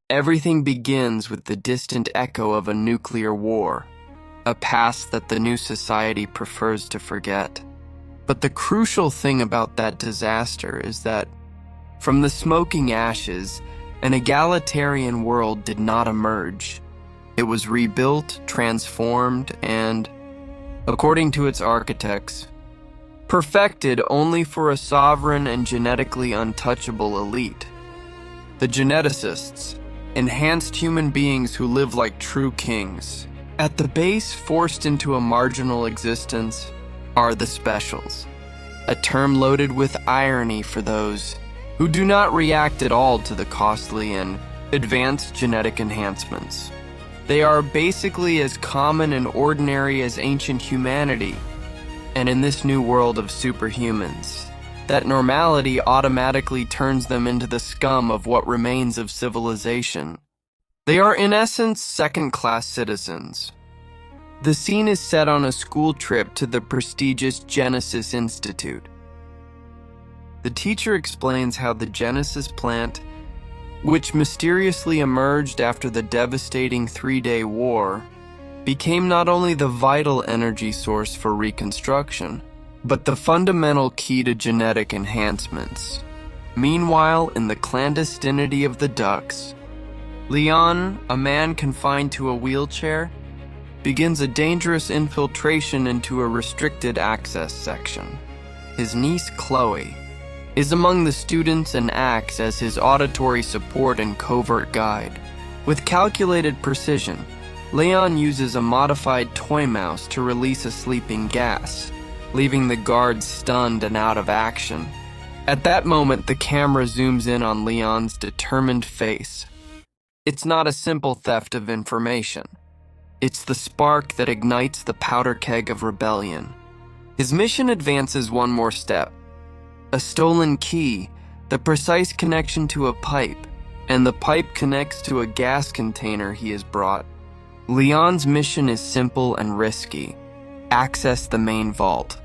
Everything begins with the distant echo of a nuclear war, a past that the new society prefers to forget. But the crucial thing about that disaster is that, from the smoking ashes, an egalitarian world did not emerge. It was rebuilt, transformed, and, according to its architects, perfected only for a sovereign and genetically untouchable elite. The geneticists, enhanced human beings who live like true kings. At the base, forced into a marginal existence, are the specials, a term loaded with irony for those who do not react at all to the costly and advanced genetic enhancements. They are basically as common and ordinary as ancient humanity, and in this new world of superhumans, that normality automatically turns them into the scum of what remains of civilization. They are in essence second-class citizens. The scene is set on a school trip to the prestigious Genesis Institute. The teacher explains how the Genesis plant, which mysteriously emerged after the devastating 3-day war, became not only the vital energy source for reconstruction, but the fundamental key to genetic enhancements. Meanwhile, in the clandestinity of the ducts, Leon, a man confined to a wheelchair, begins a dangerous infiltration into a restricted access section. His niece, Chloe, is among the students and acts as his auditory support and covert guide. With calculated precision, Leon uses a modified toy mouse to release a sleeping gas, leaving the guards stunned and out of action. At that moment, the camera zooms in on Leon's determined face. It's not a simple theft of information. It's the spark that ignites the powder keg of rebellion. His mission advances one more step. A stolen key, the precise connection to a pipe, and the pipe connects to a gas container he has brought. Leon's mission is simple and risky. Access the main vault.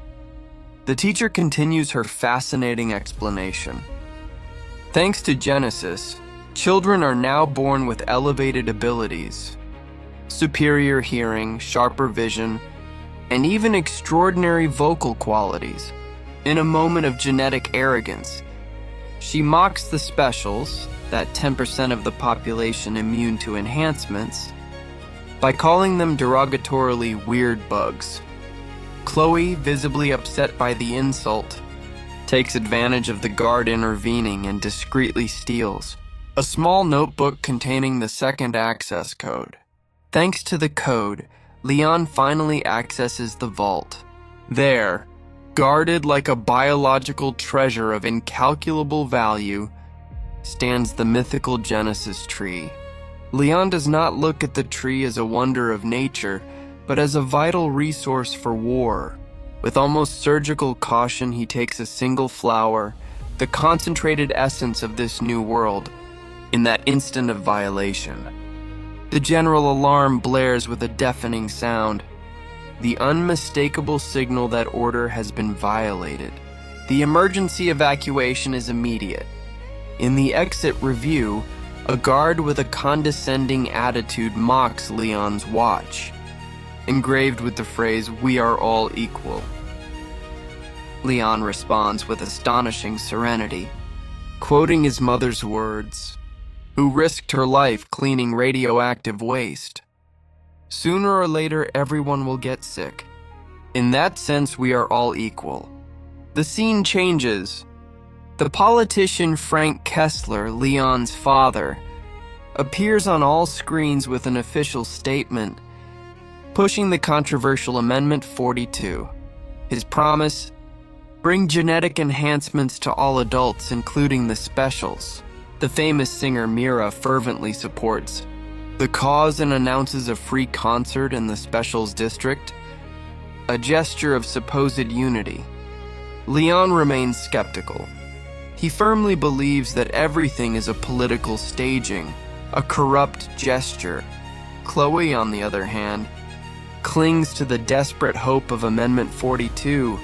The teacher continues her fascinating explanation. Thanks to Genesis, children are now born with elevated abilities, superior hearing, sharper vision, and even extraordinary vocal qualities. In a moment of genetic arrogance, she mocks the specials, that 10% of the population immune to enhancements, by calling them derogatorily weird bugs. Chloe, visibly upset by the insult, takes advantage of the guard intervening and discreetly steals a small notebook containing the second access code. Thanks to the code, Leon finally accesses the vault. There, guarded like a biological treasure of incalculable value, stands the mythical Genesis tree. Leon does not look at the tree as a wonder of nature, but as a vital resource for war. With almost surgical caution, he takes a single flower, the concentrated essence of this new world, in that instant of violation. The general alarm blares with a deafening sound, the unmistakable signal that order has been violated. The emergency evacuation is immediate. In the exit review, a guard with a condescending attitude mocks Leon's watch, engraved with the phrase, "We are all equal." Leon responds with astonishing serenity, quoting his mother's words, who risked her life cleaning radioactive waste. Sooner or later, everyone will get sick. In that sense, we are all equal. The scene changes. The politician Frank Kessler, Leon's father, appears on all screens with an official statement, pushing the controversial Amendment 42. His promise, bring genetic enhancements to all adults, including the specials. The famous singer Mira fervently supports the cause and announces a free concert in the specials district, a gesture of supposed unity. Leon remains skeptical. He firmly believes that everything is a political staging, a corrupt gesture. Chloe, on the other hand, clings to the desperate hope of Amendment 42,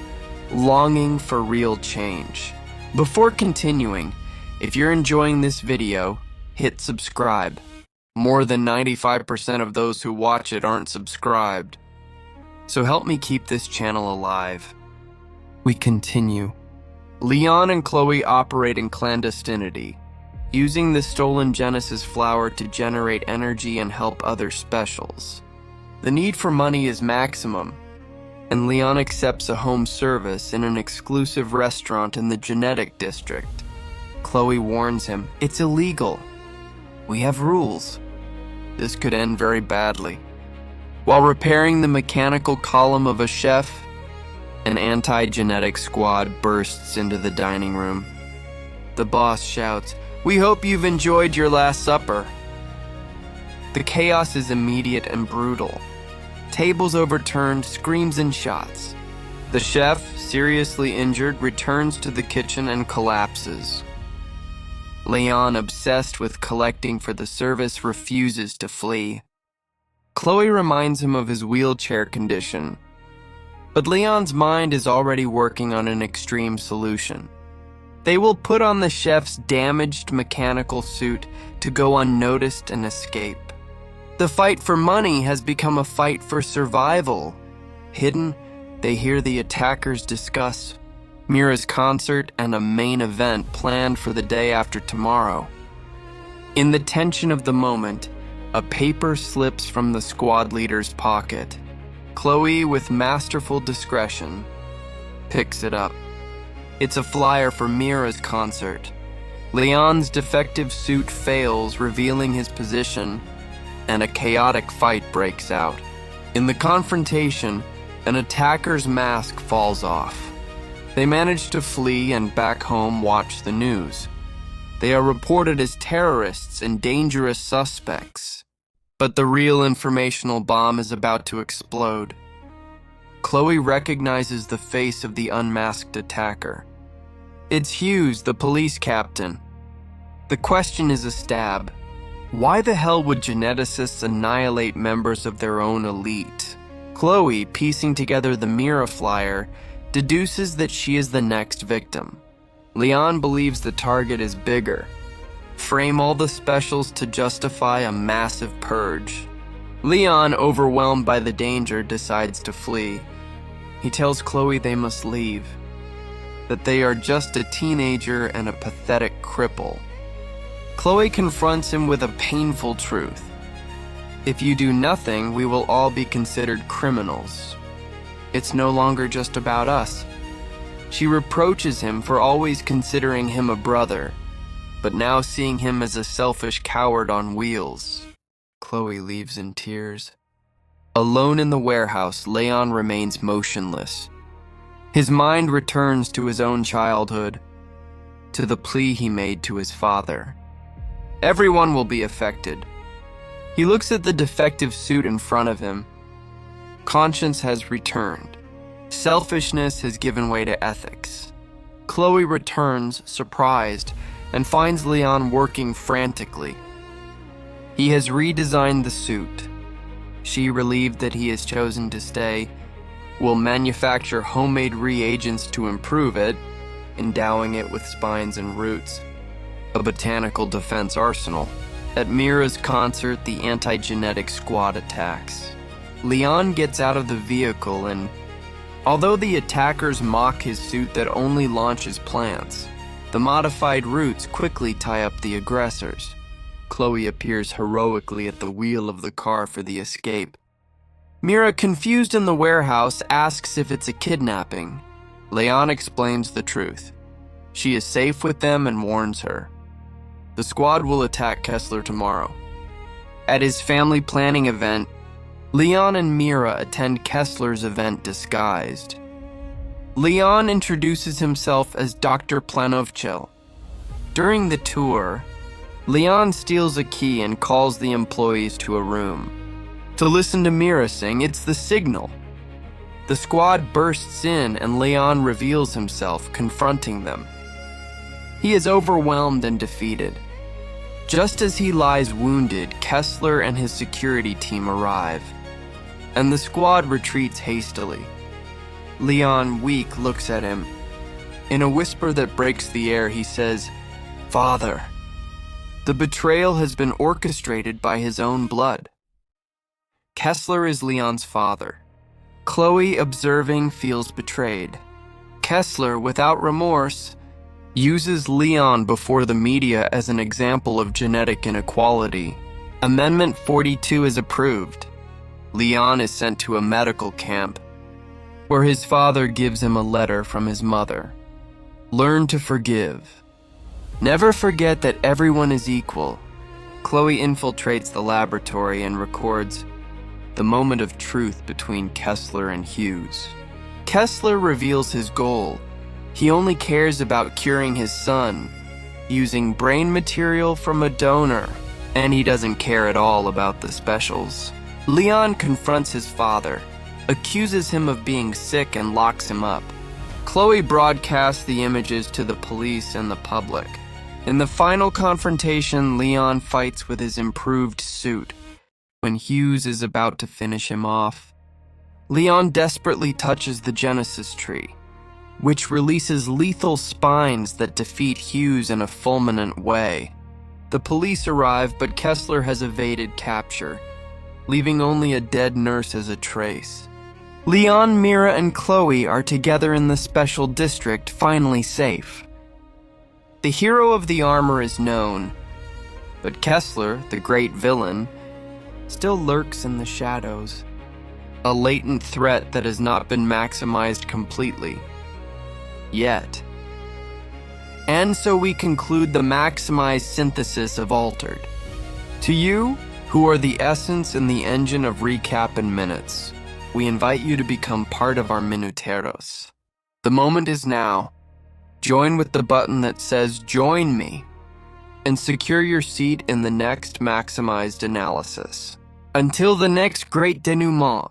longing for real change. Before continuing, if you're enjoying this video, hit subscribe. More than 95% of those who watch it aren't subscribed. So help me keep this channel alive. We continue. Leon and Chloe operate in clandestinity, using the stolen Genesis flower to generate energy and help other specials. The need for money is maximum, and Leon accepts a home service in an exclusive restaurant in the genetic district. Chloe warns him, "It's illegal. We have rules. This could end very badly." While repairing the mechanical column of a chef, an anti-genetic squad bursts into the dining room. The boss shouts, "We hope you've enjoyed your last supper." The chaos is immediate and brutal. Tables overturned, screams and shots. The chef, seriously injured, returns to the kitchen and collapses. Leon, obsessed with collecting for the service, refuses to flee. Chloe reminds him of his wheelchair condition, but Leon's mind is already working on an extreme solution. They will put on the chef's damaged mechanical suit to go unnoticed and escape. The fight for money has become a fight for survival. Hidden, they hear the attackers discuss Mira's concert and a main event planned for the day after tomorrow. In the tension of the moment, a paper slips from the squad leader's pocket. Chloe, with masterful discretion, picks it up. It's a flyer for Mira's concert. Leon's defective suit fails, revealing his position, and a chaotic fight breaks out. In the confrontation, an attacker's mask falls off. They manage to flee and back home watch the news. They are reported as terrorists and dangerous suspects. But the real informational bomb is about to explode. Chloe recognizes the face of the unmasked attacker. It's Hughes, the police captain. The question is a stab. Why the hell would geneticists annihilate members of their own elite? Chloe, piecing together the Mira flyer, deduces that she is the next victim. Leon believes the target is bigger. Frame all the specials to justify a massive purge. Leon, overwhelmed by the danger, decides to flee. He tells Chloe they must leave, that they are just a teenager and a pathetic cripple. Chloe confronts him with a painful truth. If you do nothing, we will all be considered criminals. It's no longer just about us. She reproaches him for always considering him a brother, but now seeing him as a selfish coward on wheels. Chloe leaves in tears. Alone in the warehouse, Leon remains motionless. His mind returns to his own childhood, to the plea he made to his father. Everyone will be affected. He looks at the defective suit in front of him. Conscience has returned. Selfishness has given way to ethics. Chloe returns, surprised, and finds Leon working frantically. He has redesigned the suit. She, relieved that he has chosen to stay, will manufacture homemade reagents to improve it, endowing it with spines and roots. A botanical defense arsenal. At Mira's concert, the anti-genetic squad attacks. Leon gets out of the vehicle and, although the attackers mock his suit that only launches plants, the modified roots quickly tie up the aggressors. Chloe appears heroically at the wheel of the car for the escape. Mira, confused in the warehouse, asks if it's a kidnapping. Leon explains the truth. She is safe with them and warns her. The squad will attack Kessler tomorrow. At his family planning event, Leon and Mira attend Kessler's event disguised. Leon introduces himself as Dr. Planovchel. During the tour, Leon steals a key and calls the employees to a room. To listen to Mira sing, it's the signal. The squad bursts in and Leon reveals himself, confronting them. He is overwhelmed and defeated. Just as he lies wounded, Kessler and his security team arrive. and the squad retreats hastily. Leon, weak, looks at him. In a whisper that breaks the air, he says, "Father." The betrayal has been orchestrated by his own blood. Kessler is Leon's father. Chloe, observing, feels betrayed. Kessler, without remorse, uses Leon before the media as an example of genetic inequality. Amendment 42 is approved. Leon is sent to a medical camp, where his father gives him a letter from his mother. Learn to forgive. Never forget that everyone is equal. Chloe infiltrates the laboratory and records the moment of truth between Kessler and Hughes. Kessler reveals his goal. He only cares about curing his son, using brain material from a donor, and he doesn't care at all about the specials. Leon confronts his father, accuses him of being sick, and locks him up. Chloe broadcasts the images to the police and the public. In the final confrontation, Leon fights with his improved suit. When Hughes is about to finish him off, Leon desperately touches the Genesis tree, which releases lethal spines that defeat Hughes in a fulminant way. The police arrive, but Kessler has evaded capture, leaving only a dead nurse as a trace. Leon, Mira, and Chloe are together in the special district, finally safe. The hero of the armor is known, but Kessler, the great villain, still lurks in the shadows, a latent threat that has not been maximized completely yet. And so we conclude the maximized synthesis of Altered. To you, who are the essence and the engine of Recap in Minutes, we invite you to become part of our Minuteros. The moment is now. Join with the button that says "Join Me" and secure your seat in the next maximized analysis. Until the next great denouement,